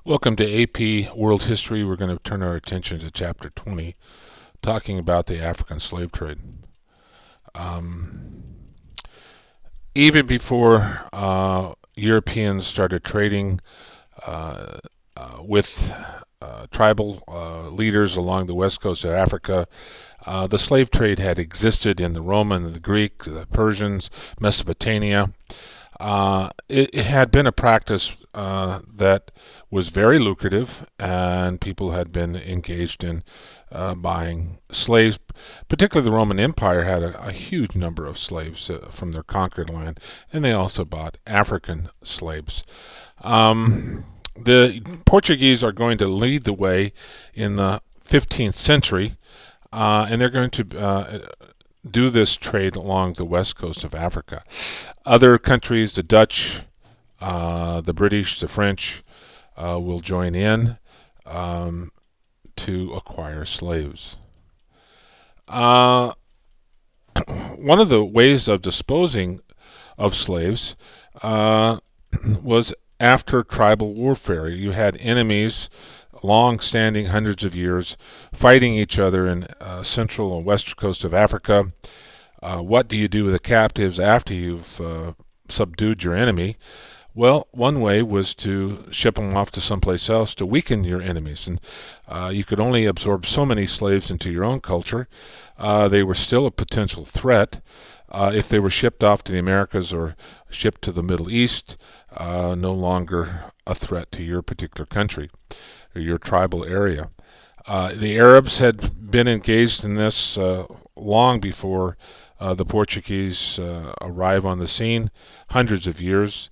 Welcome to AP World History. We're going to turn our attention to Chapter 20, talking about the African slave trade. Um, Even before Europeans started trading uh, with tribal leaders along the west coast of Africa, the slave trade had existed in the Roman, the Greek, the Persians, Mesopotamia. It had been a practice that was very lucrative, and people had been engaged in buying slaves. Particularly, the Roman Empire had a huge number of slaves from their conquered land, and they also bought African slaves. The Portuguese are going to lead the way in the 15th century, and they're going to do this trade along the west coast of Africa. Other countries, the Dutch, the British, the French, will join in to acquire slaves. Uh, One of the ways of disposing of slaves was after tribal warfare. You had enemies long standing, hundreds of years, fighting each other in central and west coast of Africa. What do you do with the captives after you've subdued your enemy? Well, one way was to ship them off to someplace else to weaken your enemies, and you could only absorb so many slaves into your own culture. They were still a potential threat. If they were shipped off to the Americas or shipped to the Middle East, no longer a threat to your particular country or your tribal area. The Arabs had been engaged in this long before the Portuguese arrive on the scene, hundreds of years.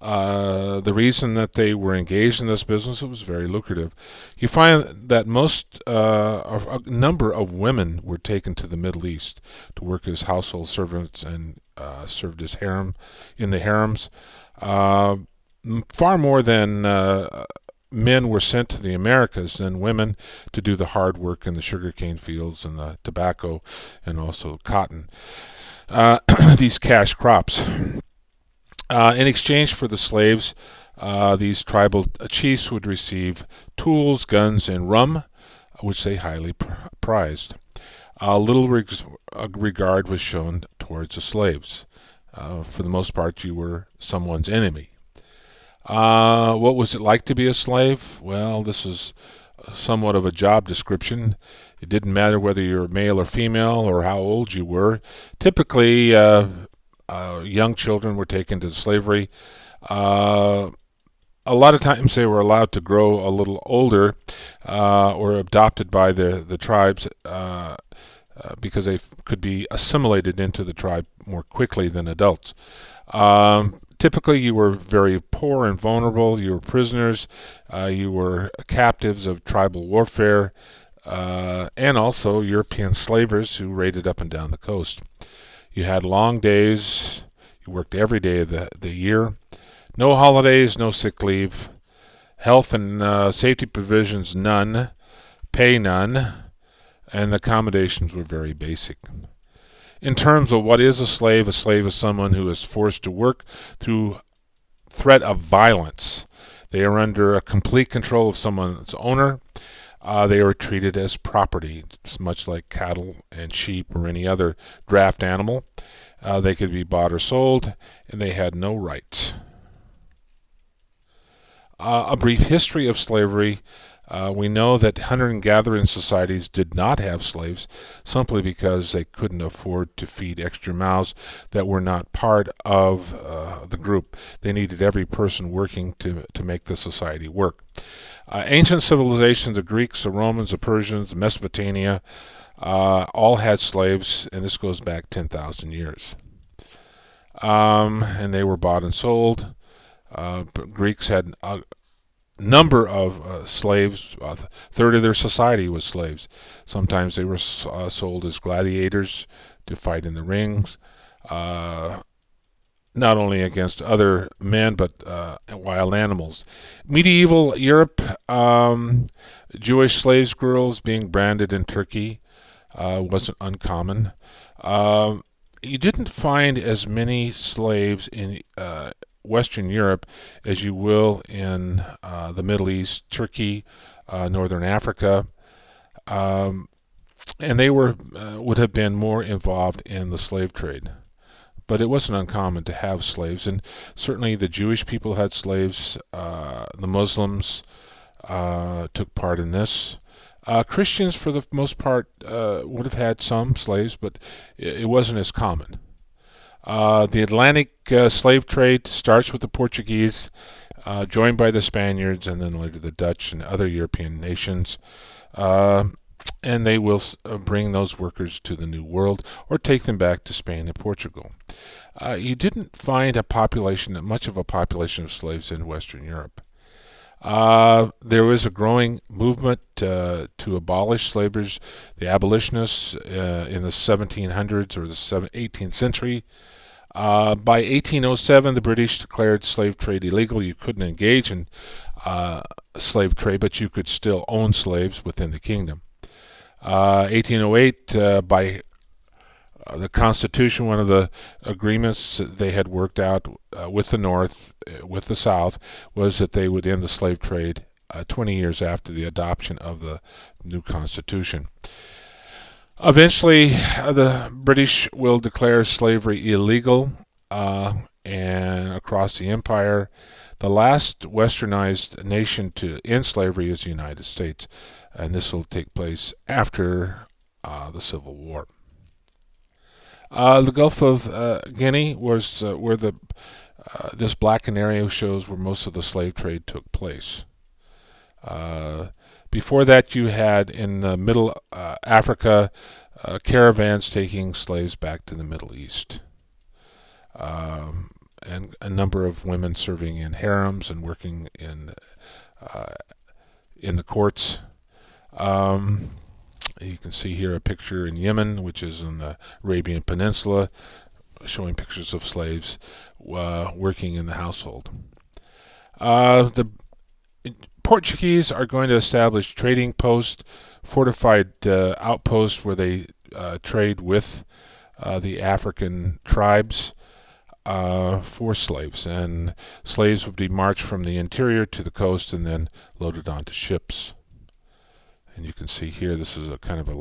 The reason that they were engaged in this business, it was very lucrative. You find that a number of women were taken to the Middle East to work as household servants and served as in the harems. Far more than men were sent to the Americas than women to do the hard work in the sugarcane fields and the tobacco and also cotton. These cash crops. In exchange for the slaves, these tribal chiefs would receive tools, guns, and rum, which they highly prized. Little regard was shown towards the slaves. For the most part, you were someone's enemy. What was it like to be a slave? Well, this is somewhat of a job description. It didn't matter whether you were male or female or how old you were. Typically, young children were taken to slavery. A lot of times they were allowed to grow a little older or adopted by the tribes because they could be assimilated into the tribe more quickly than adults. Typically, you were very poor and vulnerable. You were prisoners. You were captives of tribal warfare and also European slavers who raided up and down the coast. You had long days. You worked every day of the year. No holidays, no sick leave. Health and safety provisions, none. Pay, none. And the accommodations were very basic. In terms of what is a slave is someone who is forced to work through threat of violence. They are under a complete control of someone's owner. They are treated as property, much like cattle and sheep or any other draft animal. They could be bought or sold, and they had no rights. A brief history of slavery. We know that hunter and gathering societies did not have slaves simply because they couldn't afford to feed extra mouths that were not part of the group. They needed every person working to make the society work. Ancient civilizations, the Greeks, the Romans, the Persians, Mesopotamia, all had slaves, and this goes back 10,000 years. And they were bought and sold. Greeks had a number of slaves. A third of their society was slaves. Sometimes they were sold as gladiators to fight in the rings. Not only against other men, but wild animals. Medieval Europe, Jewish slave girls being branded in Turkey wasn't uncommon. You didn't find as many slaves in Western Europe as you will in the Middle East, Turkey, Northern Africa, um, and they would have been more involved in the slave trade. But it wasn't uncommon to have slaves, and certainly the Jewish people had slaves. The Muslims took part in this. Christians, for the most part, would have had some slaves, but it wasn't as common. The Atlantic slave trade starts with the Portuguese, joined by the Spaniards, and then later the Dutch and other European nations. And they will bring those workers to the New World or take them back to Spain and Portugal. You didn't find much of a population of slaves in Western Europe. There was a growing movement to abolish slavery. The abolitionists in the 1700s or the 18th century. By 1807, the British declared slave trade illegal. You couldn't engage in slave trade, but you could still own slaves within the kingdom. 1808, by the Constitution, one of the agreements that they had worked out with the North, with the South, was that they would end the slave trade 20 years after the adoption of the new Constitution. Eventually, the British will declare slavery illegal and across the empire. The last westernized nation to end slavery is the United States, and this will take place after the Civil War. The Gulf of Guinea was where this blackened area shows where most of the slave trade took place. Before that, you had in the middle Africa caravans taking slaves back to the Middle East, and a number of women serving in harems and working in the courts. You can see here a picture in Yemen, which is in the Arabian Peninsula, showing pictures of slaves working in the household. The Portuguese are going to establish trading posts, fortified outposts where they trade with the African tribes for slaves. And slaves would be marched from the interior to the coast and then loaded onto ships. And you can see here, this is a kind of a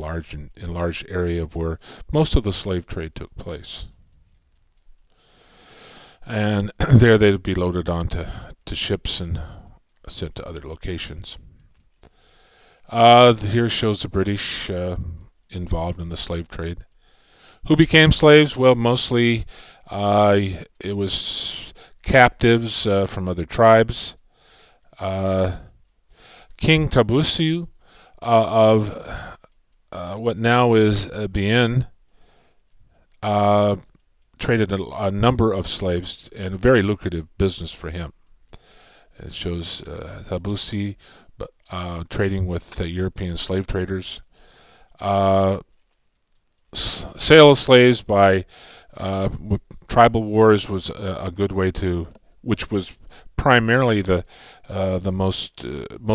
enlarged area of where most of the slave trade took place. And there they'd be loaded onto ships and sent to other locations. Here shows the British involved in the slave trade. Who became slaves? Well, mostly it was captives from other tribes. King Tabusiu of what now is Benin traded a number of slaves, and a very lucrative business for him. It shows Tabusi trading with European slave traders. Sale of slaves by tribal wars was a good way to, which was primarily the most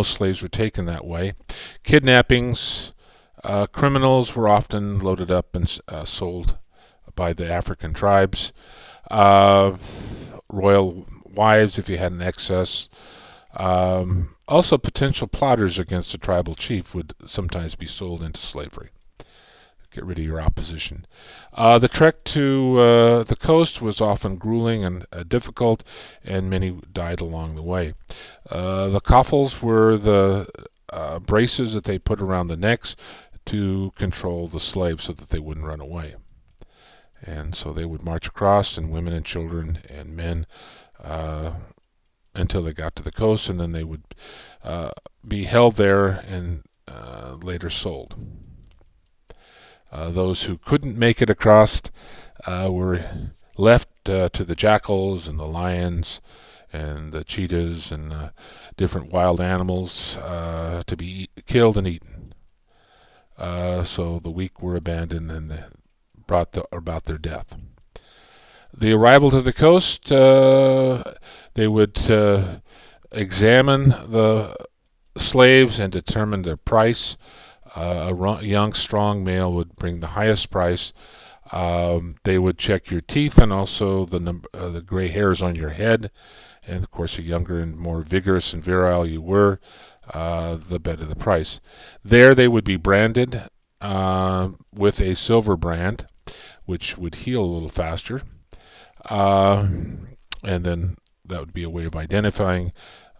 slaves were taken that way. Kidnappings, criminals were often loaded up and sold by the African tribes. Royal wives, if you had an excess. Also, potential plotters against a tribal chief would sometimes be sold into slavery. Get rid of your opposition. The trek to the coast was often grueling and difficult, and many died along the way. The coffles were the braces that they put around the necks to control the slaves so that they wouldn't run away. And so they would march across, and women and children and men, until they got to the coast, and then they would be held there and later sold. Those who couldn't make it across were left to the jackals and the lions and the cheetahs and different wild animals to be killed and eaten. So the weak were abandoned and brought about their death. The arrival to the coast, they would examine the slaves and determine their price. A young, strong male would bring the highest price. They would check your teeth and also the gray hairs on your head. And of course, the younger and more vigorous and virile you were, the better the price. There, they would be branded with a silver brand, which would heal a little faster. And then that would be a way of identifying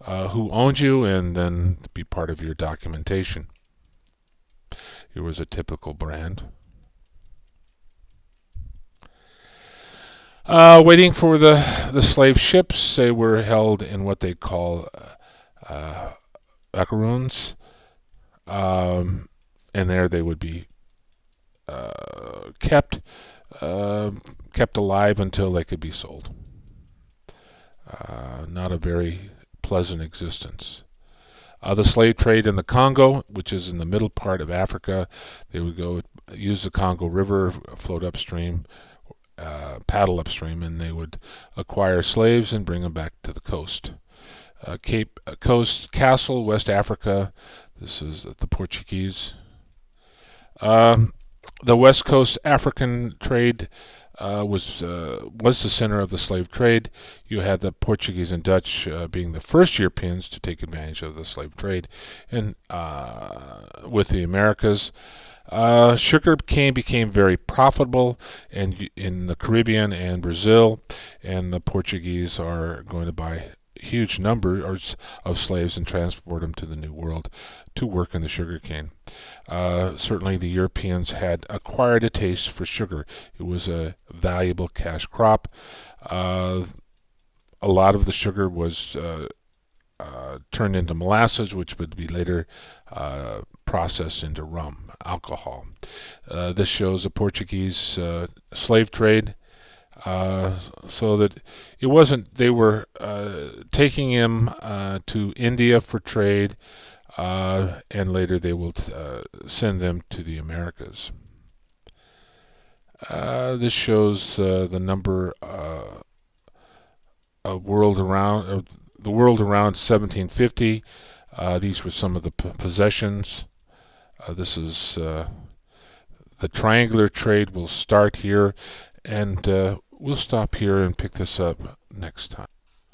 who owned you and then be part of your documentation. Here was a typical brand. Waiting for the slave ships. They were held in what they call macaroons, and there they would be kept kept alive until they could be sold. Not a very pleasant existence. The slave trade in the Congo, which is in the middle part of Africa, they would go use the Congo River, float upstream, paddle upstream, and they would acquire slaves and bring them back to the coast. Cape Coast Castle, West Africa. This is the Portuguese. The West Coast African trade was the center of the slave trade. You had the Portuguese and Dutch being the first Europeans to take advantage of the slave trade, and with the Americas. Sugar cane became very profitable in the Caribbean and Brazil, and the Portuguese are going to buy huge numbers of slaves and transport them to the New World to work in the sugar cane. Certainly the Europeans had acquired a taste for sugar. It was a valuable cash crop. A lot of the sugar was turned into molasses, which would be later processed into rum, alcohol. This shows a Portuguese slave trade. So that it wasn't, they were taking him to India for trade, and later they will send them to the Americas. This shows the number of world around the world around 1750. These were some of the possessions. This is the triangular trade will start here, and we'll stop here and pick this up next time.